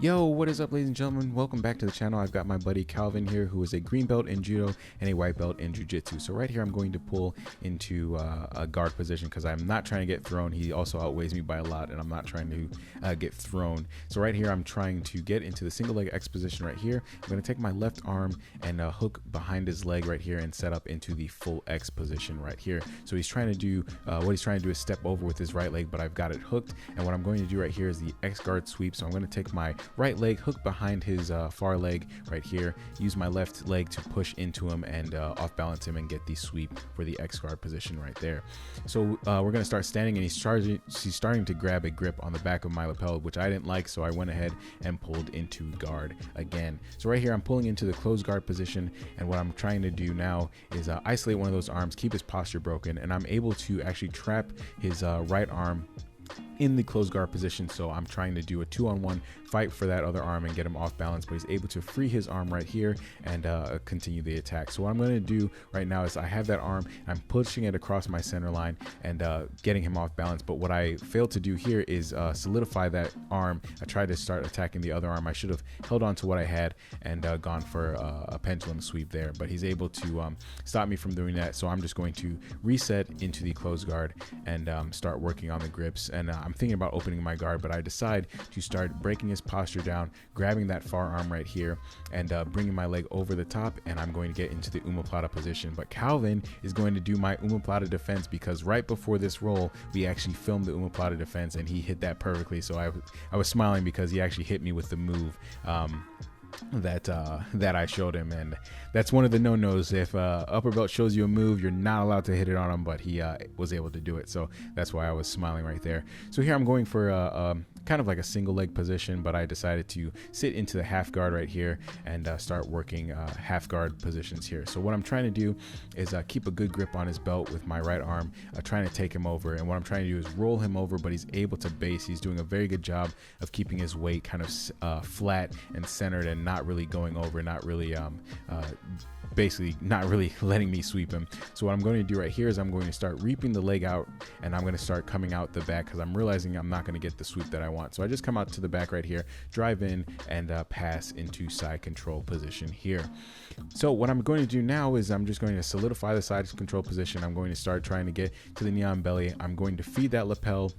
Yo, what is up, ladies and gentlemen? Welcome back to the channel. I've got my buddy Calvin here, who is a green belt in Judo and a white belt in Jiu-Jitsu. So right here, I'm going to pull into a guard position because I'm not trying to get thrown. He also outweighs me by a lot, and I'm not trying to get thrown. So right here, I'm trying to get into the single leg X position right here. I'm going to take my left arm and hook behind his leg right here and set up into the full X position right here. So he's trying to do, what he's trying to do is step over with his right leg, but I've got it hooked. And what I'm going to do right here is the X guard sweep. So I'm going to take my right leg, hook behind his far leg right here, use my left leg to push into him and off balance him and get the sweep for the X guard position right there. So we're going to start standing, and he's starting to grab a grip on the back of my lapel, which I didn't like, so I went ahead and pulled into guard again. So right here, I'm pulling into the closed guard position, and what I'm trying to do now is isolate one of those arms, keep his posture broken, and I'm able to actually trap his right arm in the closed guard position. So I'm trying to do a 2-on-1 fight for that other arm and get him off balance, but he's able to free his arm right here and continue the attack. So what I'm going to do right now is I have that arm, I'm pushing it across my center line and getting him off balance. But what I failed to do here is solidify that arm. I tried to start attacking the other arm. I should have held on to what I had and gone for a pendulum sweep there, but he's able to stop me from doing that. So I'm just going to reset into the closed guard and start working on the grips. And I'm thinking about opening my guard, but I decide to start breaking his posture down, grabbing that far arm right here and bringing my leg over the top, and I'm going to get into the omoplata position. But Calvin is going to do my omoplata defense, because right before this roll we actually filmed the omoplata defense and he hit that perfectly. So I was smiling because he actually hit me with the move that I showed him, and that's one of the no-nos. If upper belt shows you a move, you're not allowed to hit it on him, but he was able to do it, so that's why I was smiling right there. So here I'm going for kind of like a single leg position, but I decided to sit into the half guard right here and start working half guard positions here. So what I'm trying to do is keep a good grip on his belt with my right arm, trying to take him over, and what I'm trying to do is roll him over, but he's able to base. He's doing a very good job of keeping his weight kind of flat and centered and not really going over, not really basically not really letting me sweep him. So what I'm going to do right here is I'm going to start reaping the leg out, and I'm going to start coming out the back because I'm realizing I'm not going to get the sweep that I want. So I just come out to the back right here, drive in, and pass into side control position here. So what I'm going to do now is I'm just going to solidify the side control position. I'm going to start trying to get to the knee on belly. I'm going to feed that lapel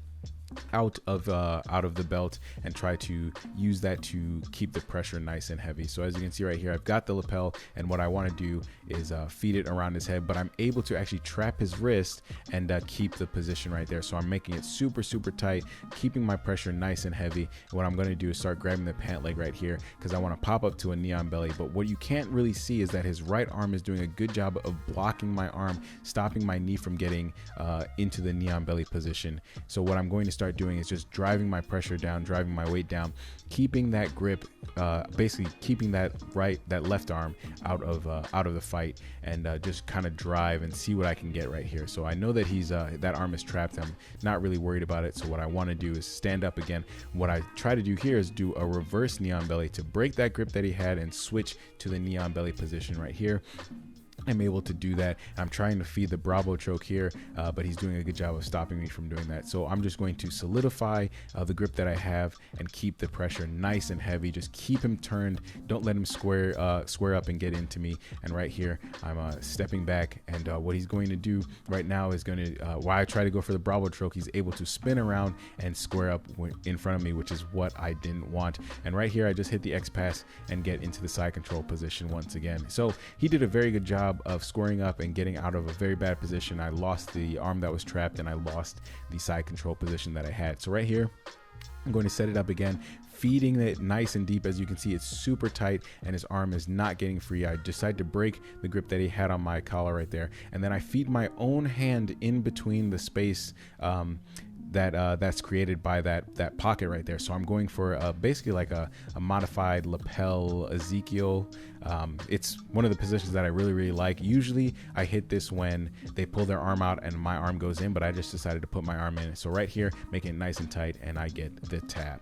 out of the belt and try to use that to keep the pressure nice and heavy. So as you can see right here, I've got the lapel, and what I want to do is feed it around his head, but I'm able to actually trap his wrist and keep the position right there. So I'm making it super tight, keeping my pressure nice and heavy. And what I'm going to do is start grabbing the pant leg right here because I want to pop up to a knee on belly. But what you can't really see is that his right arm is doing a good job of blocking my arm, stopping my knee from getting into the knee on belly position. So what I'm going to start doing is just driving my pressure down, driving my weight down, keeping that grip, basically keeping that left arm out of the fight, and just kind of drive and see what I can get right here. So I know that he's that arm is trapped. I'm not really worried about it. So what I want to do is stand up again. What I try to do here is do a reverse knee on belly to break that grip that he had and switch to the knee on belly position right here. I'm able to do that. I'm trying to feed the Bravo choke here, but he's doing a good job of stopping me from doing that. So I'm just going to solidify the grip that I have and keep the pressure nice and heavy. Just keep him turned. Don't let him square up and get into me. And right here, I'm stepping back. And what he's going to do right now is going to, while I try to go for the Bravo choke, he's able to spin around and square up in front of me, which is what I didn't want. And right here, I just hit the X pass and get into the side control position once again. So he did a very good job of squaring up and getting out of a very bad position. I lost the arm that was trapped, and I lost the side control position that I had. So right here, I'm going to set it up again, feeding it nice and deep. As you can see, it's super tight and his arm is not getting free. I decide to break the grip that he had on my collar right there, and then I feed my own hand in between the space that's created by that pocket right there. So I'm going for basically like a modified lapel Ezekiel. It's one of the positions that I really like. Usually I hit this when they pull their arm out and my arm goes in, but I just decided to put my arm in. So right here, make it nice and tight, and I get the tap.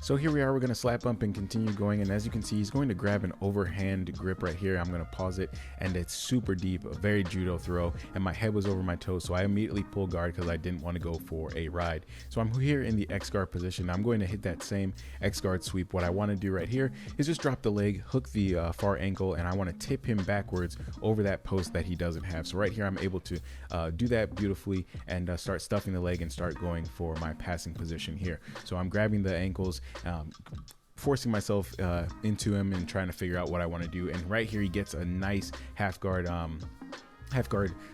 So here we are, we're going to slap bump and continue going, and as you can see, he's going to grab an overhand grip right here. I'm going to pause it, and it's super deep, a very judo throw, and my head was over my toes, so I immediately pull guard because I didn't want to go for a ride. So I'm here in the X guard position. I'm going to hit that same X guard sweep. What I want to do right here is just drop the leg, hook the far ankle, and I want to tip him backwards over that post that he doesn't have. So right here, I'm able to do that beautifully and start stuffing the leg and start going for my passing position here. So I'm grabbing the ankles, forcing myself into him and trying to figure out what I want to do. And right here, he gets a nice half guard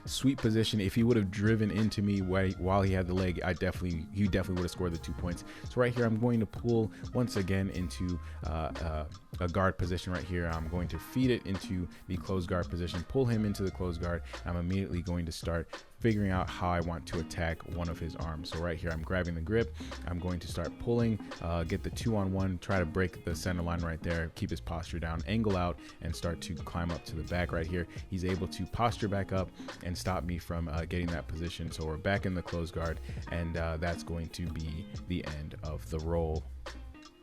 sweep position. If he would have driven into me while he had the leg, he definitely would have scored the 2 points. So right here, I'm going to pull once again into a guard position right here. I'm going to feed it into the closed guard position, pull him into the closed guard. I'm immediately going to start figuring out how I want to attack one of his arms. So right here, I'm grabbing the grip. I'm going to start pulling, get the 2-on-1, try to break the center line right there, keep his posture down, angle out, and start to climb up to the back right here. He's able to posture back up and stop me from getting that position. So we're back in the closed guard, and that's going to be the end of the roll.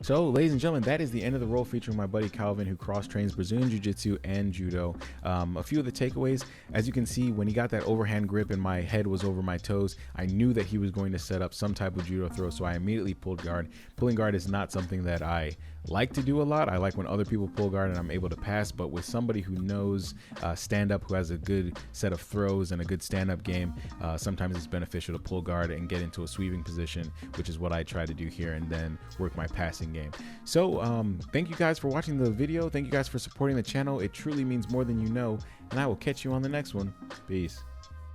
So, ladies and gentlemen, that is the end of the roll featuring my buddy Calvin, who cross-trains Brazilian Jiu-Jitsu and Judo. A few of the takeaways, as you can see, when he got that overhand grip and my head was over my toes, I knew that he was going to set up some type of judo throw, so I immediately pulled guard. Pulling guard is not something that I like to do a lot. I like when other people pull guard and I'm able to pass, but with somebody who knows stand-up, who has a good set of throws and a good stand-up game, sometimes it's beneficial to pull guard and get into a sweeping position, which is what I try to do here, and then work my passing game. So thank you guys for watching the video. Thank you guys for supporting the channel. It truly means more than you know, and I will catch you on the next one. Peace.